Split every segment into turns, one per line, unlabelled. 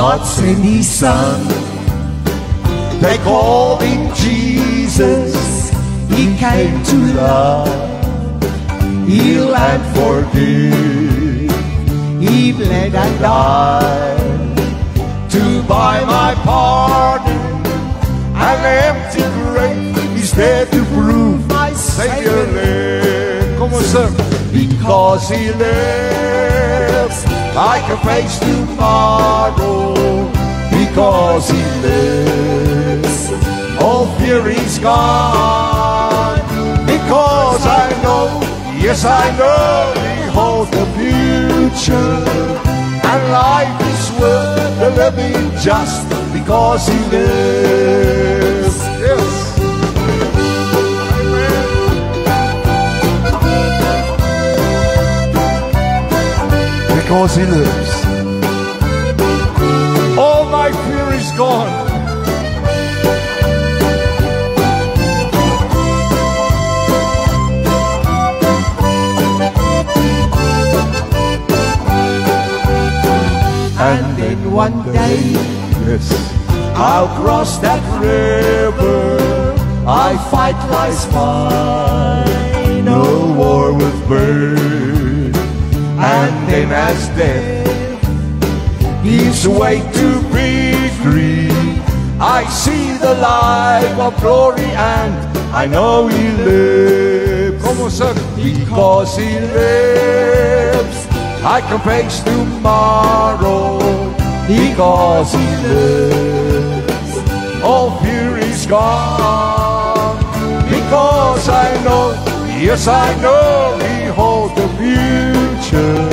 God sent His Son. They called Him Jesus. He came to love, heal and forgive. He bled and died to buy my pardon. An empty grave is there to prove my Savior lives.
Come on, sir.
Because He lives, I can face tomorrow. Because He lives, all fear is gone. Because I know, yes I know, He holds the future. And life is worth the living just because He lives.
Yes.
Because He lives,
All my fear is gone.
and then one day,
Yes.
I'll cross that river. I fight life's fight, no war with birth. And then as death gives way to victory, I see the light of glory and I know He lives.
Come on, sir.
Because He lives, I can face tomorrow. Because He lives, all fear is gone. Because I know, yes I know, He holds the future.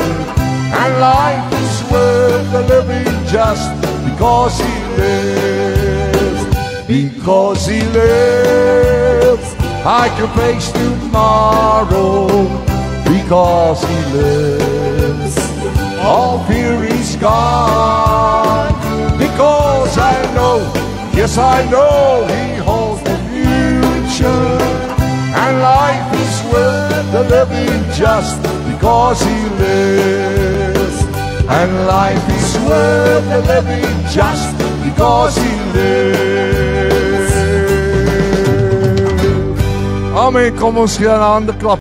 And life is worth the living just because He lives. Because He lives, I can face tomorrow. Because He lives, all fear is gone. Because I know, yes I know, He holds the future. And life is worth the living just because He lives. And life is worth the living just because He lives.
Amen. Kom ons gee 'n hande klap